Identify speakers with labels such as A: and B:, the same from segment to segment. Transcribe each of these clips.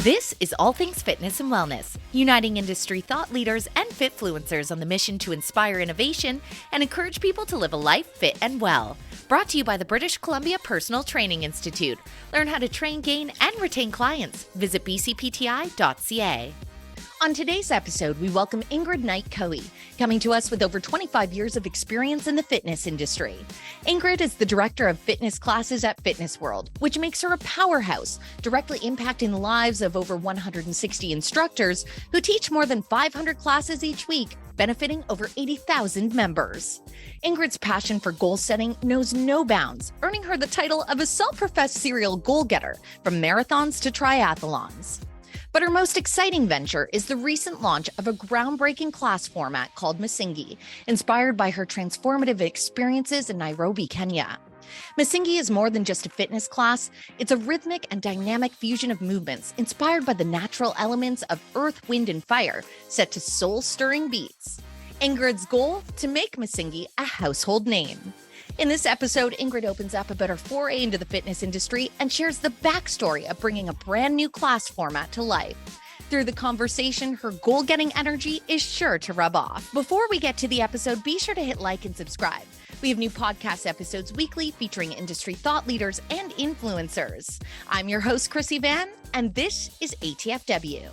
A: This is All Things Fitness and Wellness, uniting industry thought leaders and fitfluencers on the mission to inspire innovation and encourage people to live a life fit and well. Brought to you by the British Columbia Personal Training Institute. Learn how to train, gain, and retain clients. Visit bcpti.ca. On today's episode, we welcome Ingrid Knight-Cohee, coming to us with over 25 years of experience in the fitness industry. Ingrid is the director of fitness classes at Fitness World, which makes her a powerhouse, directly impacting the lives of over 160 instructors who teach more than 500 classes each week, benefiting over 80,000 members. Ingrid's passion for goal setting knows no bounds, earning her the title of a self-professed serial goal-getter from marathons to triathlons. But her most exciting venture is the recent launch of a groundbreaking class format called MSINGI, inspired by her transformative experiences in Nairobi, Kenya. MSINGI is more than just a fitness class. It's a rhythmic and dynamic fusion of movements inspired by the natural elements of earth, wind, and fire, set to soul-stirring beats. Ingrid's goal? To make MSINGI a household name. In this episode, Ingrid opens up about her foray into the fitness industry and shares the backstory of bringing a brand new class format to life. Through the conversation, her goal-getting energy is sure to rub off. Before we get to the episode, be sure to hit like and subscribe. We have new podcast episodes weekly featuring industry thought leaders and influencers. I'm your host, Chrissy Van, and this is ATFW.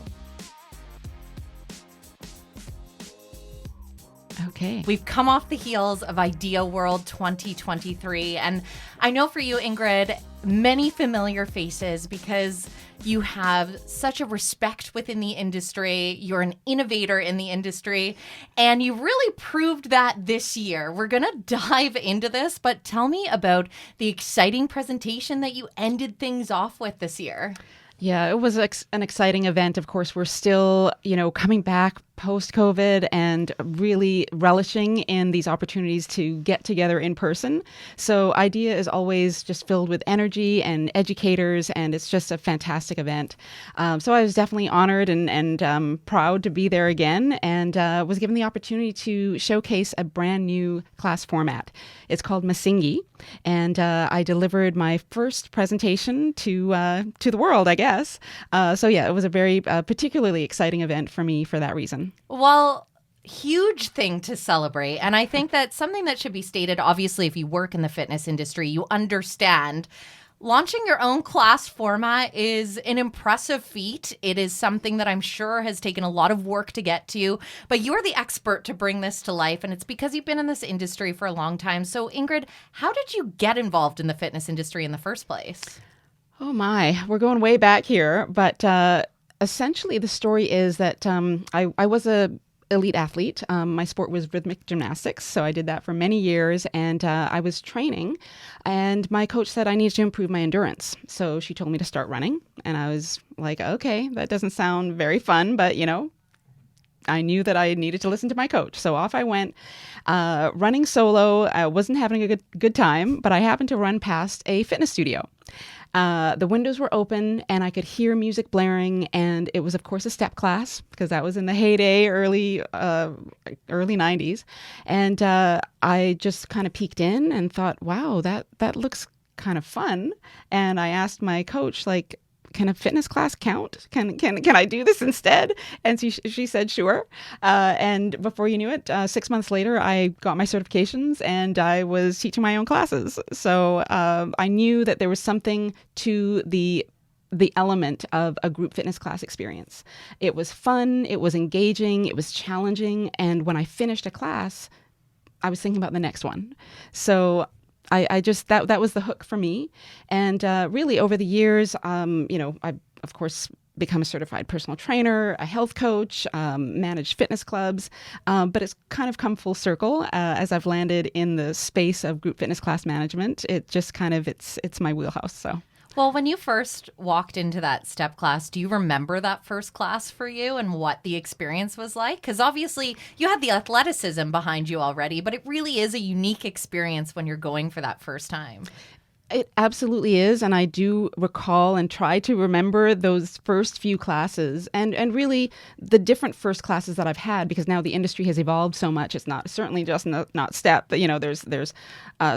B: Okay.
A: We've come off the heels of Idea World 2023. And I know for you, Ingrid, many familiar faces because you have such a respect within the industry. You're an innovator in the industry. And you really proved that this year. We're going to dive into this, but tell me about the exciting presentation that you ended things off with this year.
B: Yeah, it was an exciting event. Of course, we're still, coming back post-COVID and really relishing in these opportunities to get together in person. So IDEA is always just filled with energy and educators, and it's just a fantastic event. So I was definitely honored and proud to be there again, and was given the opportunity to showcase a brand new class format. It's called MSINGI, and I delivered my first presentation to the world, I guess. So yeah, it was a very particularly exciting event for me for that reason.
A: Well, huge thing to celebrate. And I think that's something that should be stated. Obviously, if you work in the fitness industry, you understand launching your own class format is an impressive feat. It is something that I'm sure has taken a lot of work to get to, but you're the expert to bring this to life. And it's because you've been in this industry for a long time. So Ingrid, how did you get involved in the fitness industry in the first place?
B: Oh my, we're going way back here, but essentially, the story is that I was a elite athlete. My sport was rhythmic gymnastics, so I did that for many years, and I was training, and my coach said I needed to improve my endurance. So she told me to start running, and I was like, okay, that doesn't sound very fun, but I knew that I needed to listen to my coach. So off I went, running solo. I wasn't having a good time, but I happened to run past a fitness studio. The windows were open and I could hear music blaring, and it was, of course, a step class because that was in the heyday, early 90s. And I just kind of peeked in and thought, wow, that looks kind of fun. And I asked my coach, like, can a fitness class count? Can I do this instead? And she said, sure. And before you knew it, 6 months later, I got my certifications and I was teaching my own classes. So I knew that there was something to the element of a group fitness class experience. It was fun, it was engaging, it was challenging. And when I finished a class, I was thinking about the next one. So I just, that was the hook for me. And really over the years, I've of course become a certified personal trainer, a health coach, managed fitness clubs, but it's kind of come full circle as I've landed in the space of group fitness class management. It just kind of, it's my wheelhouse, so.
A: Well, when you first walked into that step class, do you remember that first class for you and what the experience was like? Because obviously you had the athleticism behind you already, but it really is a unique experience when you're going for that first time.
B: It absolutely is. And I do recall and try to remember those first few classes and really the different first classes that I've had, because now the industry has evolved so much. It's not certainly just not step, but there's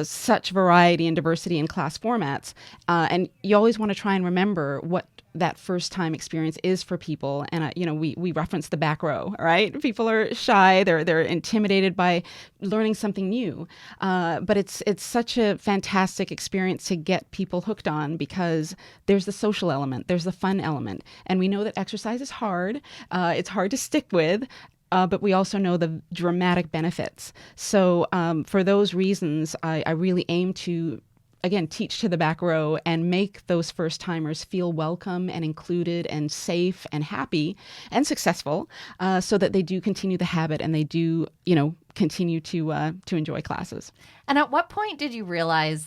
B: such variety and diversity in class formats. And you always want to try and remember what that first time experience is for people. And we reference the back row, right? People are shy, they're intimidated by learning something new, but it's such a fantastic experience to get people hooked on, because there's the social element, there's the fun element, and we know that exercise is hard. It's hard to stick with. But we also know the dramatic benefits. So for those reasons, I really aim to, again, teach to the back row and make those first timers feel welcome and included and safe and happy and successful, so that they do continue the habit and they do, continue to enjoy classes.
A: And at what point did you realize,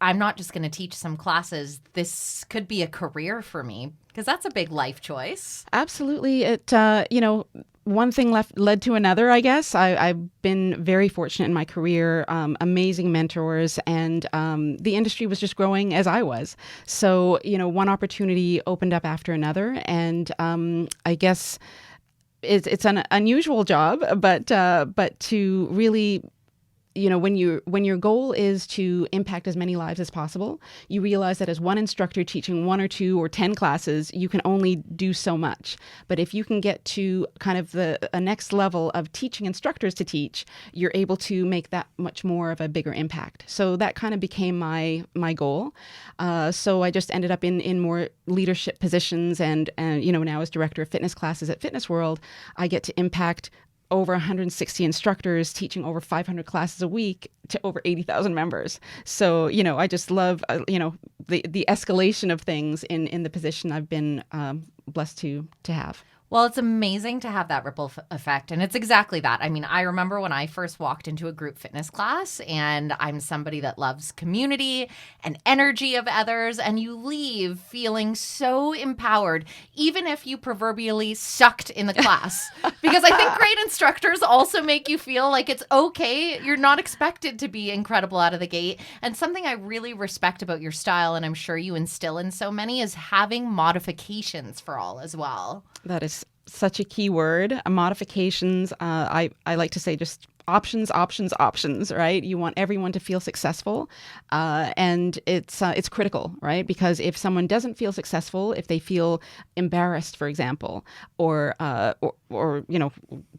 A: I'm not just going to teach some classes, this could be a career for me? Because that's a big life choice.
B: Absolutely. It, one thing led to another, I guess. I've been very fortunate in my career, amazing mentors, and the industry was just growing as I was. So, one opportunity opened up after another, and I guess it's an unusual job, but to really, when your goal is to impact as many lives as possible, you realize that as one instructor teaching 1 or 2 or 10 classes, you can only do so much. But if you can get to kind of a next level of teaching instructors to teach, you're able to make that much more of a bigger impact. So that kind of became my goal. So I just ended up in more leadership positions, and now as director of fitness classes at Fitness World, I get to impact over 160 instructors, teaching over 500 classes a week to over 80,000 members. So, I just love, the escalation of things in the position I've been blessed to have.
A: Well, it's amazing to have that ripple effect. And it's exactly that. I mean, I remember when I first walked into a group fitness class, and I'm somebody that loves community and energy of others, and you leave feeling so empowered, even if you proverbially sucked in the class. Because I think great instructors also make you feel like it's okay. You're not expected to be incredible out of the gate. And something I really respect about your style, and I'm sure you instill in so many, is having modifications for all as well.
B: That is such a key word. Modifications. I like to say just options, right? You want everyone to feel successful, and it's critical, right? Because if someone doesn't feel successful, if they feel embarrassed, for example, or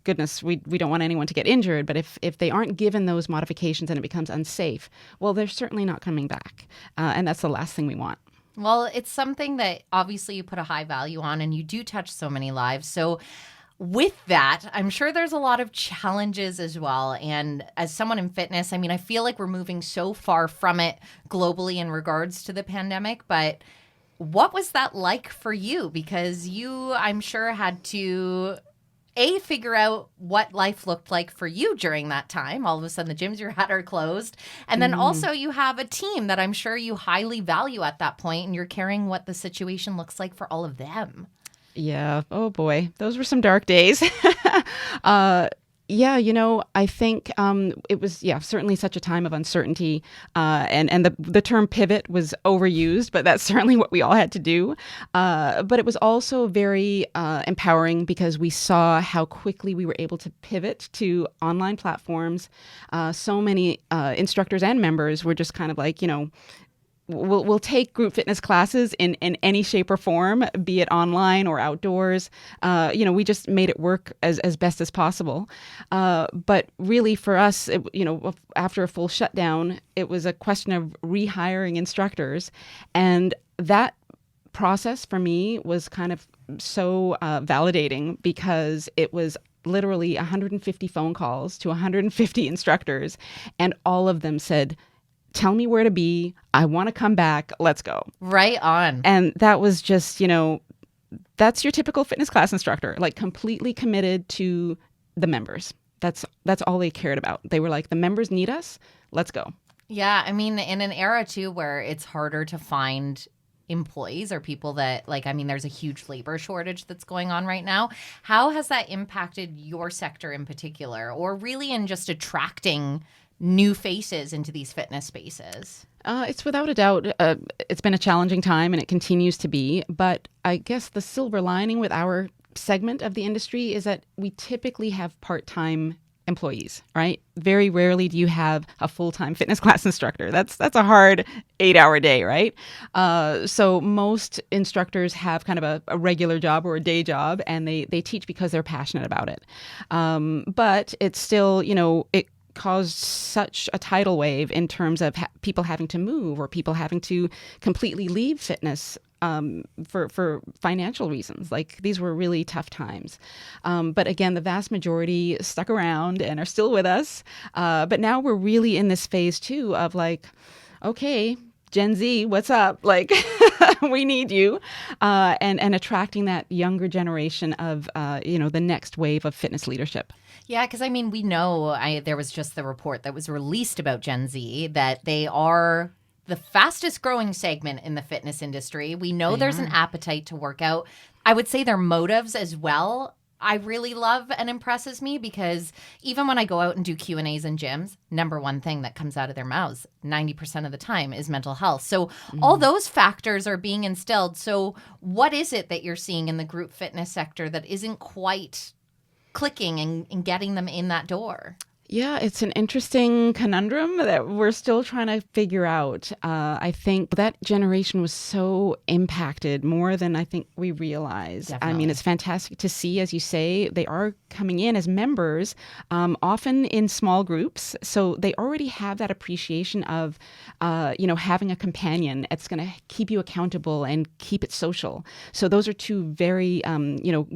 B: goodness, we don't want anyone to get injured, but if they aren't given those modifications and it becomes unsafe, well, they're certainly not coming back, and that's the last thing we want.
A: Well, it's something that obviously you put a high value on, and you do touch so many lives. So with that, I'm sure there's a lot of challenges as well. And as someone in fitness, I mean, I feel like we're moving so far from it globally in regards to the pandemic. But what was that like for you? Because you, I'm sure, had to figure out what life looked like for you during that time. All of a sudden, the gyms you're at are closed. And then also you have a team that I'm sure you highly value at that point, and you're caring what the situation looks like for all of them.
B: Yeah. Oh, boy. Those were some dark days. I think it was, certainly such a time of uncertainty. And the term pivot was overused, but that's certainly what we all had to do. But it was also very empowering, because we saw how quickly we were able to pivot to online platforms. So many instructors and members were just kind of like, we'll take group fitness classes in any shape or form, be it online or outdoors. We just made it work as best as possible. But really for us, after a full shutdown, it was a question of rehiring instructors. And that process for me was kind of so validating, because it was literally 150 phone calls to 150 instructors, and all of them said, tell me where to be. I want to come back. Let's go.
A: Right on.
B: And that was just, that's your typical fitness class instructor, like completely committed to the members. That's all they cared about. They were like, the members need us. Let's go.
A: Yeah. I mean, in an era too, where it's harder to find employees or people that there's a huge labor shortage that's going on right now. How has that impacted your sector in particular, or really in just attracting new faces into these fitness spaces?
B: It's without a doubt, it's been a challenging time, and it continues to be. But I guess the silver lining with our segment of the industry is that we typically have part-time employees, right? Very rarely do you have a full-time fitness class instructor. That's a hard 8-hour day, right? So most instructors have kind of a regular job or a day job, and they teach because they're passionate about it. But it's still, it caused such a tidal wave in terms of people having to move or people having to completely leave fitness for financial reasons. Like, these were really tough times. But again, the vast majority stuck around and are still with us. But now we're really in this phase too of like, okay, Gen Z, what's up? Like, we need you. And attracting that younger generation of, the next wave of fitness leadership.
A: Yeah, because we know there was just the report that was released about Gen Z that they are the fastest growing segment in the fitness industry. We know there's an appetite to work out. I would say their motives as well, I really love and impresses me, because even when I go out and do Q&As in gyms, number one thing that comes out of their mouths 90% of the time is mental health. So all those factors are being instilled. So what is it that you're seeing in the group fitness sector that isn't quite clicking and getting them in that door?
B: Yeah, it's an interesting conundrum that we're still trying to figure out. I think that generation was so impacted more than I think we realize.
A: Definitely.
B: It's fantastic to see, as you say, they are coming in as members, often in small groups. So they already have that appreciation of, having a companion that's going to keep you accountable and keep it social. So those are two very,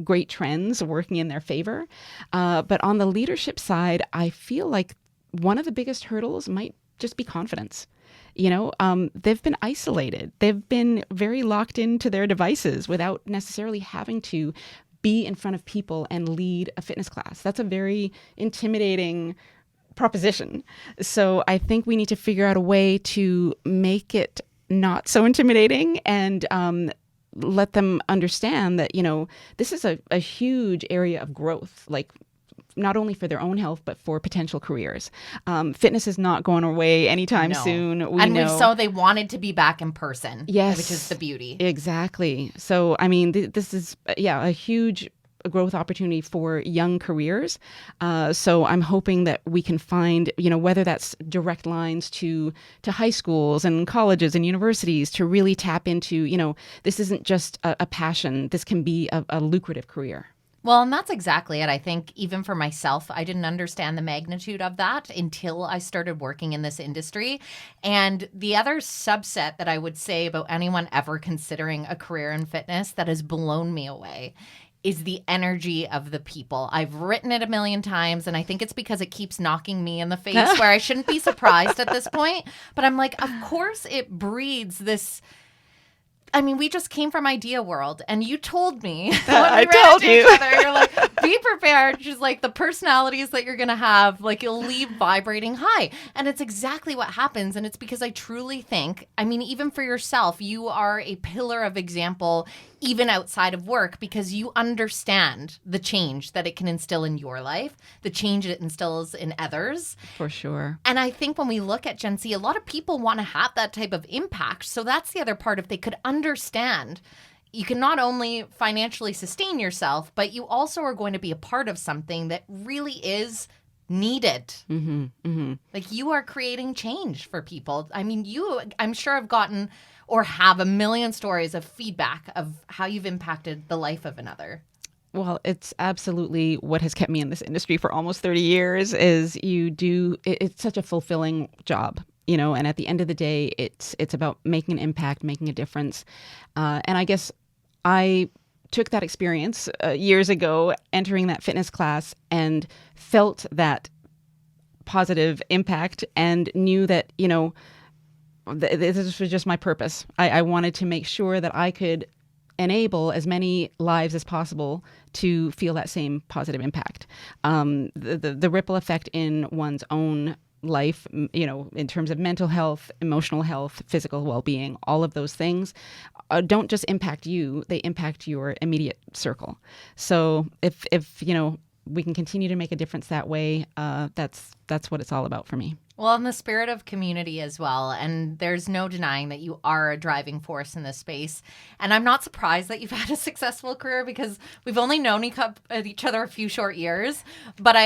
B: great trends working in their favor. But on the leadership side, I feel like one of the biggest hurdles might just be confidence. They've been isolated. They've been very locked into their devices without necessarily having to be in front of people and lead a fitness class. That's a very intimidating proposition. So I think we need to figure out a way to make it not so intimidating and let them understand that, this is a huge area of growth, like not only for their own health, but for potential careers. Fitness is not going away anytime soon.
A: We saw they wanted to be back in person.
B: Yes.
A: Which is the beauty.
B: Exactly. So, this is, a huge growth opportunity for young careers. So I'm hoping that we can find, whether that's direct lines to high schools and colleges and universities, to really tap into, this isn't just a passion. This can be a lucrative career.
A: Well, and that's exactly it. I think even for myself, I didn't understand the magnitude of that until I started working in this industry. And the other subset that I would say about anyone ever considering a career in fitness that has blown me away is the energy of the people. I've written it a million times, and I think it's because it keeps knocking me in the face where I shouldn't be surprised at this point. But I'm like, of course it breeds this. We just came from Idea World, and you told me when we ran into each other, you're like, be prepared. She's like, the personalities that you're going to have, like, you'll leave vibrating high. And it's exactly what happens. And it's because I truly think, even for yourself, you are a pillar of example, even outside of work, because you understand the change that it can instill in your life, the change it instills in others.
B: For sure.
A: And I think when we look at Gen Z, a lot of people want to have that type of impact. So that's the other part. If they could understand, you can not only financially sustain yourself, but you also are going to be a part of something that really is needed. Like, you are creating change for people. I'm sure I've gotten or have a million stories of feedback of how you've impacted the life of another.
B: Well, it's absolutely what has kept me in this industry for almost 30 years is it's such a fulfilling job, and at the end of the day, it's about making an impact, making a difference. And I guess I took that experience years ago, entering that fitness class, and felt that positive impact and knew that, this was just my purpose. I wanted to make sure that I could enable as many lives as possible to feel that same positive impact. The ripple effect in one's own life, in terms of mental health, emotional health, physical well-being, all of those things don't just impact you, they impact your immediate circle. So if we can continue to make a difference that way, that's what it's all about for me.
A: Well, in the spirit of community as well, and there's no denying that you are a driving force in this space. And I'm not surprised that you've had a successful career because we've only known each other a few short years. But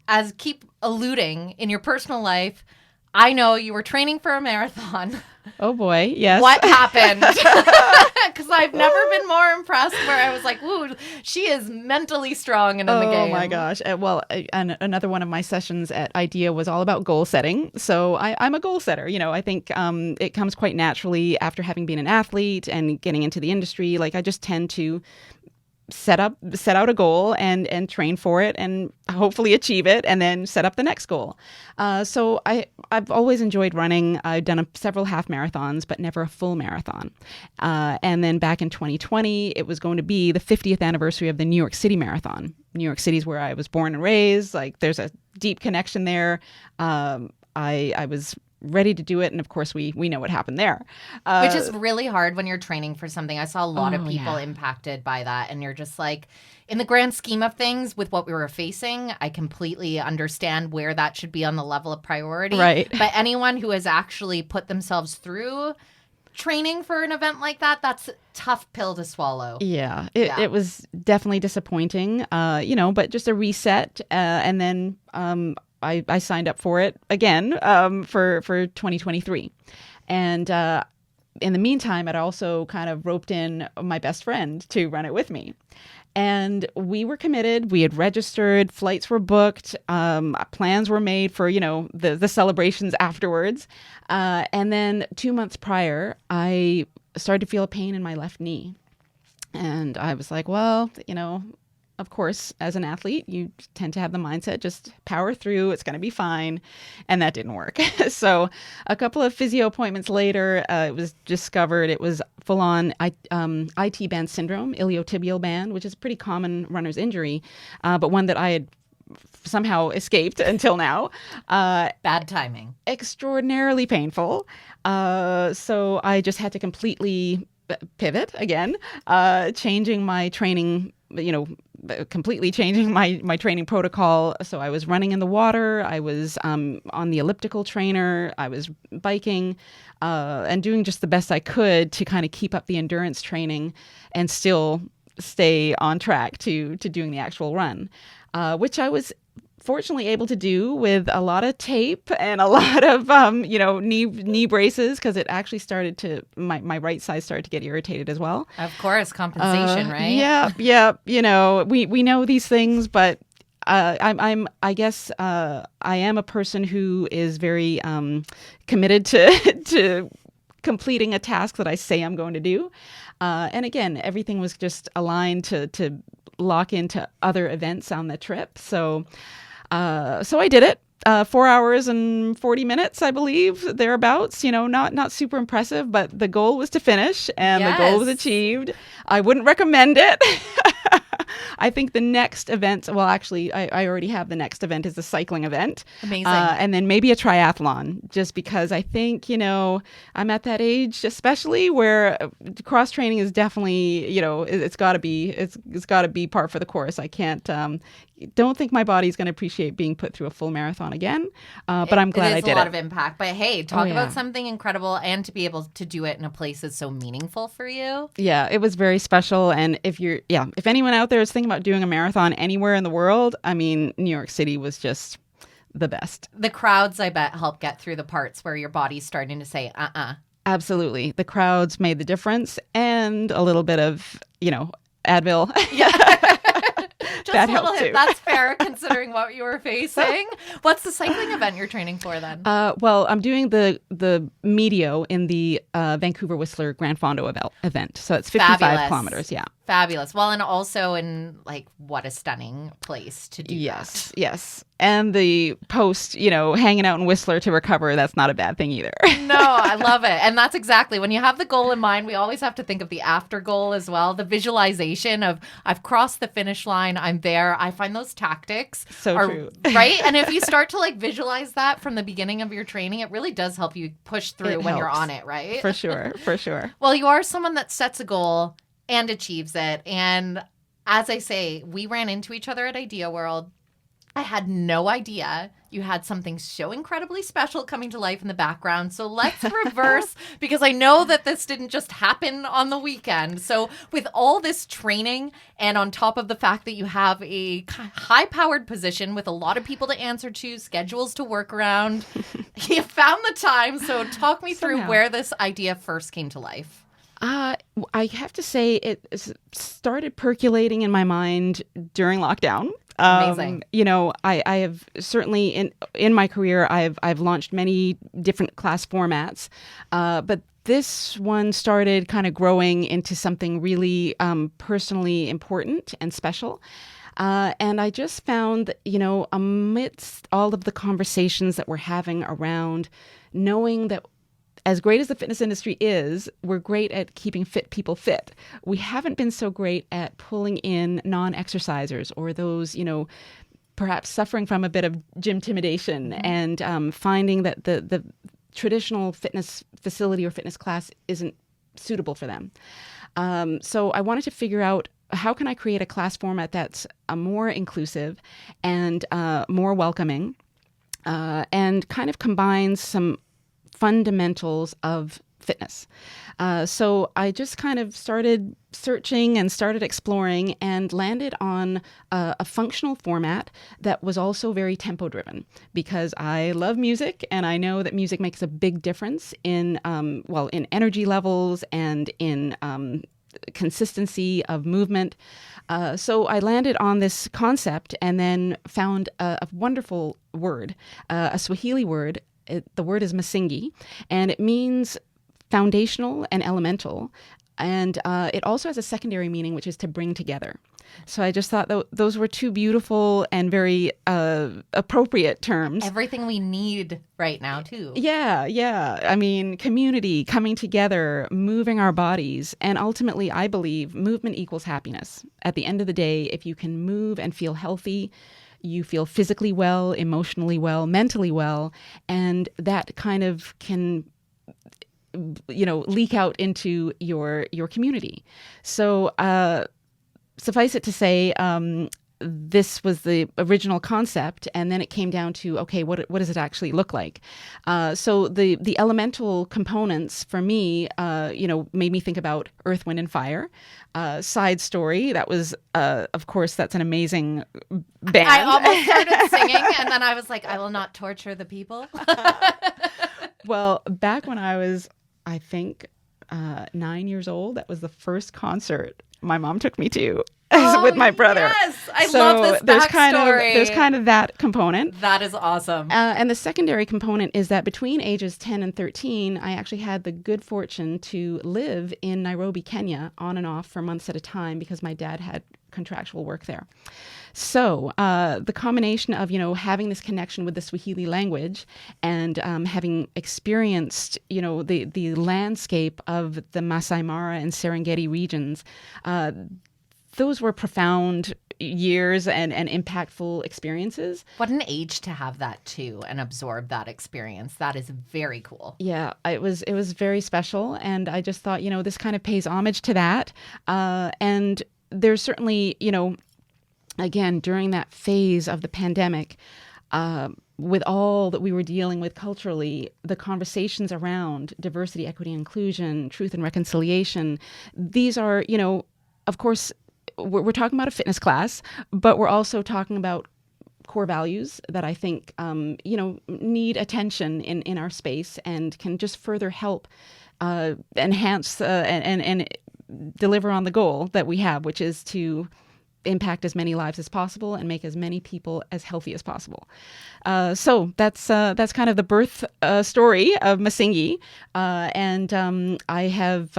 A: as keep alluding in your personal life, I know you were training for a marathon.
B: Oh boy, yes.
A: What happened? Because I've never been more impressed where I was like, ooh, she is mentally strong and in the game.
B: Oh my gosh. Well, and another one of my sessions at IDEA was all about goal setting. So I'm a goal setter. I think it comes quite naturally after having been an athlete and getting into the industry. Like I just tend to set out a goal and train for it and hopefully achieve it and then set up the next goal. So I've always enjoyed running. I've done several half marathons, but never a full marathon. And then back in 2020, it was going to be the 50th anniversary of the New York City Marathon. New York City is where I was born and raised. Like there's a deep connection there. I was ready to do it. And of course, we know what happened there.
A: Which is really hard when you're training for something. I saw a lot of people impacted by that. And you're just like, in the grand scheme of things, with what we were facing, I completely understand where that should be on the level of priority.
B: Right.
A: But anyone who has actually put themselves through training for an event like that, that's a tough pill to swallow.
B: Yeah, it was definitely disappointing, but just a reset. And then I signed up for it again for 2023. And in the meantime, I'd also kind of roped in my best friend to run it with me. And we were committed. We had registered. Flights were booked. Plans were made for, the celebrations afterwards. And then 2 months prior, I started to feel a pain in my left knee. And I was like, well, of course, as an athlete, you tend to have the mindset, just power through, it's going to be fine. And that didn't work. So a couple of physio appointments later, it was discovered it was full-on IT band syndrome, iliotibial band, which is a pretty common runner's injury, but one that I had somehow escaped until now.
A: Bad timing.
B: Extraordinarily painful. So I just had to completely pivot again, changing my training, completely changing my training protocol. So I was running in the water. I was on the elliptical trainer. I was biking and doing just the best I could to kind of keep up the endurance training and still stay on track to doing the actual run, which I was fortunately able to do with a lot of tape and a lot of knee braces, because it actually started to my right side started to get irritated as well.
A: Of course, compensation, right?
B: Yeah. We know these things, but I guess I am a person who is very committed to completing a task that I say I'm going to do. And again, everything was just aligned to lock into other events on the trip. So I did it. 4 hours and 40 minutes, I believe, thereabouts. Not super impressive, but the goal was to finish, and the goal was achieved. I wouldn't recommend it. I think the next event, well, actually, I already have the next event is a cycling event.
A: Amazing.
B: And then maybe a triathlon, just because I think, I'm at that age, especially where cross training is definitely, it's got to be par for the course. I don't think my body's going to appreciate being put through a full marathon again. But I'm glad I did it.
A: It is a lot of impact. But hey, talk about something incredible, and to be able to do it in a place that's so meaningful for you.
B: Yeah, it was very special. And if anyone out there is thinking about doing a marathon anywhere in the world, I mean, New York City was just the best.
A: The crowds, I bet, help get through the parts where your body's starting to say,
B: Absolutely. The crowds made the difference, and a little bit of, Advil.
A: Yeah. Just
B: that
A: a little
B: helped
A: hit.
B: too.
A: That's fair considering what you were facing. What's the cycling event you're training for then?
B: Well, I'm doing the Medio in the Vancouver Whistler Grand Fondo event. So it's 55 kilometers. Yeah.
A: Fabulous. Well, and also in what a stunning place to do that.
B: Yes. And the post, hanging out in Whistler to recover, that's not a bad thing either.
A: No, I love it. And that's exactly, when you have the goal in mind, we always have to think of the after goal as well. The visualization of, I've crossed the finish line, I'm there. I find those tactics
B: true.
A: Right? And if you start to visualize that from the beginning of your training, it really does help you push through when you're on it, right?
B: For sure.
A: Well, you are someone that sets a goal and achieves it. And as I say, we ran into each other at Idea World. I had no idea you had something so incredibly special coming to life in the background. So let's reverse, because I know that this didn't just happen on the weekend. So with all this training, and on top of the fact that you have a high-powered position with a lot of people to answer to, schedules to work around, you found the time. So talk me through where this idea first came to life.
B: I have to say it started percolating in my mind during lockdown.
A: Amazing.
B: I have certainly in my career, I've launched many different class formats, but this one started kind of growing into something really personally important and special. And I just found that, amidst all of the conversations that we're having around, knowing that as great as the fitness industry is, we're great at keeping fit people fit. We haven't been so great at pulling in non-exercisers or those, perhaps suffering from a bit of gym intimidation and finding that the traditional fitness facility or fitness class isn't suitable for them. So I wanted to figure out, how can I create a class format that's more inclusive and more welcoming and kind of combines some fundamentals of fitness. So I just kind of started searching and started exploring and landed on a functional format that was also very tempo driven, because I love music and I know that music makes a big difference in energy levels and in consistency of movement. So I landed on this concept and then found a wonderful word, a Swahili word. The word is MSINGI, and it means foundational and elemental. And it also has a secondary meaning, which is to bring together. So I just thought those were two beautiful and very appropriate terms.
A: Everything we need right now, too.
B: Yeah. I mean, community, coming together, moving our bodies. And ultimately, I believe movement equals happiness. At the end of the day, if you can move and feel healthy, you feel physically well, emotionally well, mentally well, and that kind of can, leak out into your community. So suffice it to say, this was the original concept, and then it came down to, okay, what does it actually look like? So the elemental components for me, made me think about Earth, Wind, and Fire. Side story, that was, of course, that's an amazing band.
A: I almost started singing, and then I was like, I will not torture the people.
B: Well, back when I was, I think, 9 years old, that was the first concert my mom took me to. With my brother.
A: Yes, I love this backstory.
B: There's kind of that component.
A: That is awesome.
B: And the secondary component is that between ages 10 and 13, I actually had the good fortune to live in Nairobi, Kenya, on and off for months at a time because my dad had contractual work there. So the combination of, having this connection with the Swahili language and having experienced, the landscape of the Masai Mara and Serengeti regions, those were profound years and impactful experiences.
A: What an age to have that too and absorb that experience. That is very cool.
B: Yeah, it was very special. And I just thought, this kind of pays homage to that. And there's certainly, again, during that phase of the pandemic, with all that we were dealing with culturally, the conversations around diversity, equity, inclusion, truth and reconciliation, these are, of course, we're talking about a fitness class, but we're also talking about core values that I think, need attention in our space and can just further help enhance and deliver on the goal that we have, which is to impact as many lives as possible and make as many people as healthy as possible. So that's kind of the birth story of MSINGI, and I have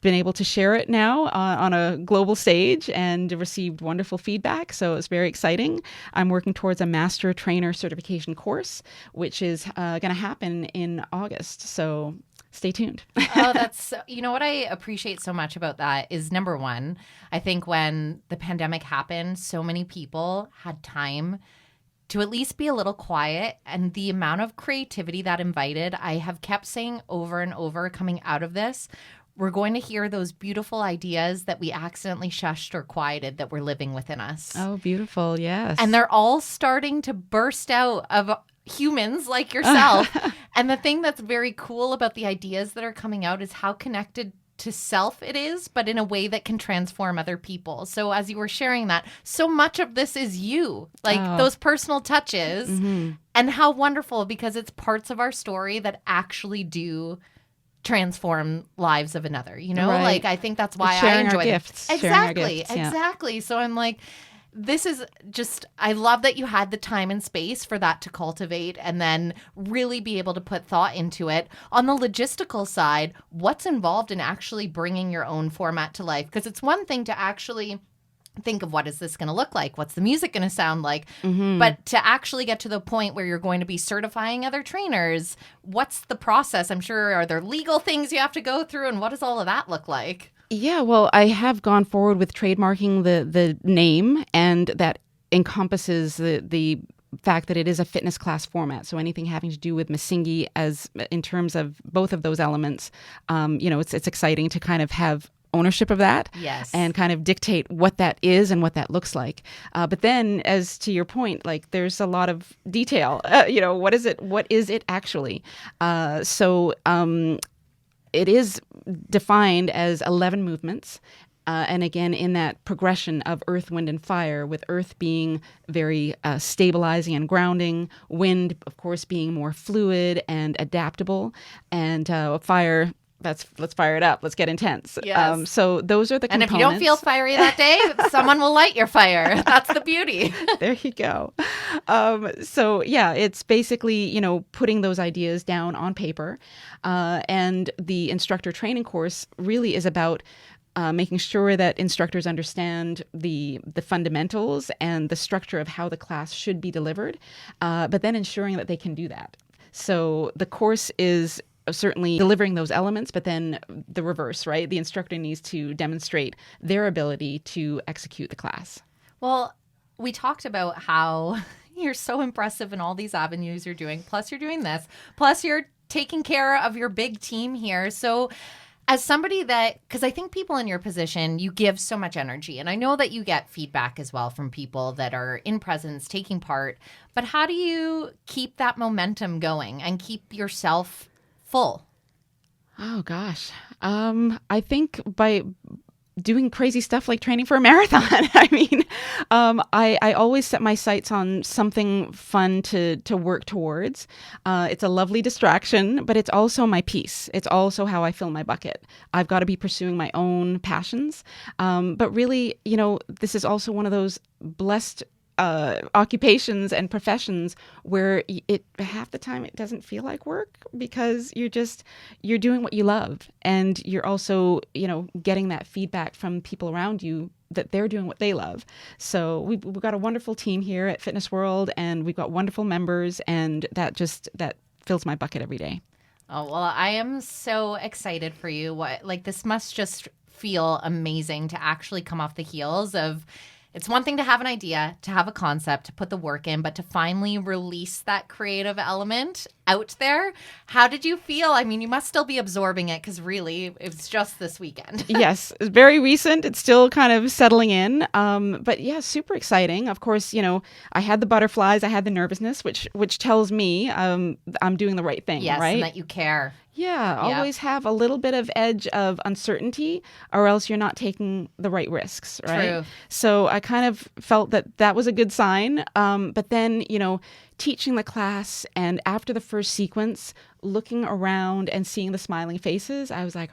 B: been able to share it now on a global stage and received wonderful feedback. So it's very exciting. I'm working towards a master trainer certification course, which is going to happen in August. So stay tuned.
A: Oh, that's, what I appreciate so much about that is, number one, I think when the pandemic happened, so many people had time to at least be a little quiet, and the amount of creativity that invited, I have kept saying over and over coming out of this, we're going to hear those beautiful ideas that we accidentally shushed or quieted that were living within us.
B: Oh, beautiful. Yes.
A: And they're all starting to burst out of humans like yourself. And the thing that's very cool about the ideas that are coming out is how connected to self it is, but in a way that can transform other people. So as you were sharing that, so much of this is you, like those personal touches, and how wonderful, because it's parts of our story that actually do transform lives of another, you know?
B: Right.
A: Like, I think that's why
B: sharing
A: I enjoy
B: our
A: it.
B: gifts.
A: Exactly.
B: Sharing our gifts, yeah.
A: Exactly. So I'm like, this is just, I love that you had the time and space for that to cultivate and then really be able to put thought into it. On the logistical side, what's involved in actually bringing your own format to life? Because it's one thing to actually think of what is this going to look like? What's the music going to sound like? But to actually get to the point where you're going to be certifying other trainers, what's the process? I'm sure, are there legal things you have to go through? And what does all of that look like?
B: Yeah, well, I have gone forward with trademarking the name, and that encompasses the fact that it is a fitness class format. So anything having to do with MSINGI, as in terms of both of those elements, it's exciting to kind of have ownership of that.
A: Yes.
B: And kind of dictate what that is and what that looks like. But then, as to your point, like, there's a lot of detail. What is it? What is it actually? It is defined as 11 movements. And again, in that progression of earth, wind, and fire, with earth being very stabilizing and grounding, wind, of course, being more fluid and adaptable, and fire, let's fire it up. Let's get intense.
A: Yes.
B: So those are the components.
A: And if you don't feel fiery that day, someone will light your fire. That's the beauty.
B: There you go. It's basically, putting those ideas down on paper. And the instructor training course really is about making sure that instructors understand the fundamentals and the structure of how the class should be delivered, but then ensuring that they can do that. So the course is certainly delivering those elements, but then the reverse, right? The instructor needs to demonstrate their ability to execute the class.
A: Well, we talked about how you're so impressive in all these avenues you're doing, plus you're doing this, plus you're taking care of your big team here. So as somebody because I think people in your position, you give so much energy. And I know that you get feedback as well from people that are in presence, taking part. But how do you keep that momentum going and keep yourself full?
B: Oh, gosh. I think by doing crazy stuff like training for a marathon. I mean, I always set my sights on something fun to work towards. It's a lovely distraction, but it's also my peace. It's also how I fill my bucket. I've got to be pursuing my own passions. But really, this is also one of those blessed occupations and professions where half the time it doesn't feel like work, because you're doing what you love, and you're also getting that feedback from people around you that they're doing what they love. So we've got a wonderful team here at Fitness World, and we've got wonderful members, and that fills my bucket every day.
A: Oh, well, I am so excited for you. This must just feel amazing to actually come off the heels of. It's one thing to have an idea, to have a concept, to put the work in, but to finally release that creative element out there. How did you feel? I mean, you must still be absorbing it, because really, it's just this weekend. Yes,
B: it's very recent. It's still kind of settling in. But yeah, super exciting. Of course, I had the butterflies, I had the nervousness, which tells me I'm doing the right thing,
A: yes,
B: right?
A: And that you care.
B: Yeah, always have a little bit of edge of uncertainty, or else you're not taking the right risks, right?
A: True.
B: So I kind of felt that was a good sign. But then, teaching the class, and after the first sequence, looking around and seeing the smiling faces, I was like,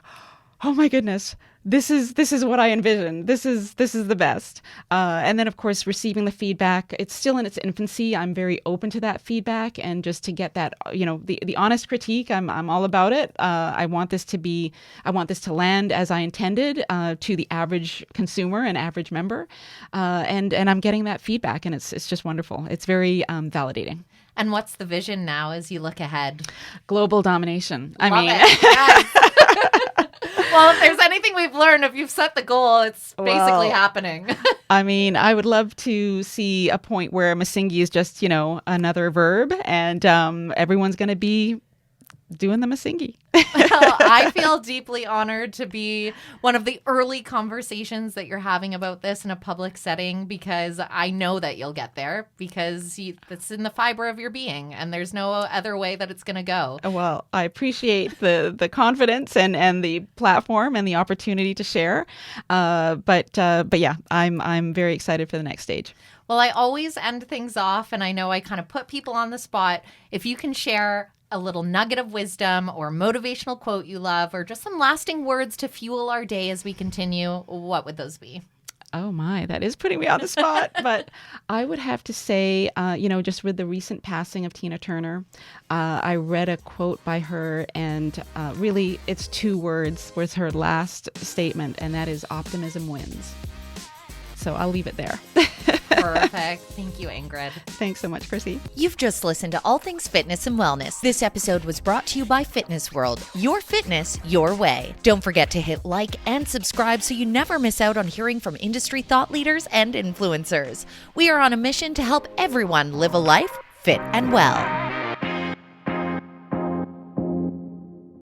B: oh my goodness, this is what I envisioned. This is the best. And then, of course, receiving the feedback. It's still in its infancy. I'm very open to that feedback, and just to get that, the honest critique. I'm all about it. I want this to land as I intended, to the average consumer and average member. And I'm getting that feedback, and it's just wonderful. It's very validating.
A: And what's the vision now as you look ahead?
B: Global domination.
A: Love it. Yes. Well, if there's anything we've learned, if you've set the goal, it's basically happening.
B: I mean, I would love to see a point where MSINGI is just, another verb, and everyone's going to be doing the MSINGI.
A: Well, I feel deeply honored to be one of the early conversations that you're having about this in a public setting, because I know that you'll get there, because it's in the fiber of your being and there's no other way that it's going to go.
B: Well, I appreciate the confidence and the platform and the opportunity to share. But yeah, I'm very excited for the next stage.
A: Well, I always end things off, and I know I kind of put people on the spot. If you can share a little nugget of wisdom or motivational quote you love, or just some lasting words to fuel our day as we continue, what would those be?
B: Oh my, that is putting me on the spot. But I would have to say, just with the recent passing of Tina Turner, I read a quote by her, and really it's 2 words, was her last statement, and that is optimism wins. So I'll leave it there.
A: Perfect. Thank you, Ingrid.
B: Thanks so much, Chrissy.
A: You've just listened to All Things Fitness and Wellness. This episode was brought to you by Fitness World. Your fitness, your way. Don't forget to hit like and subscribe so you never miss out on hearing from industry thought leaders and influencers. We are on a mission to help everyone live a life fit and well.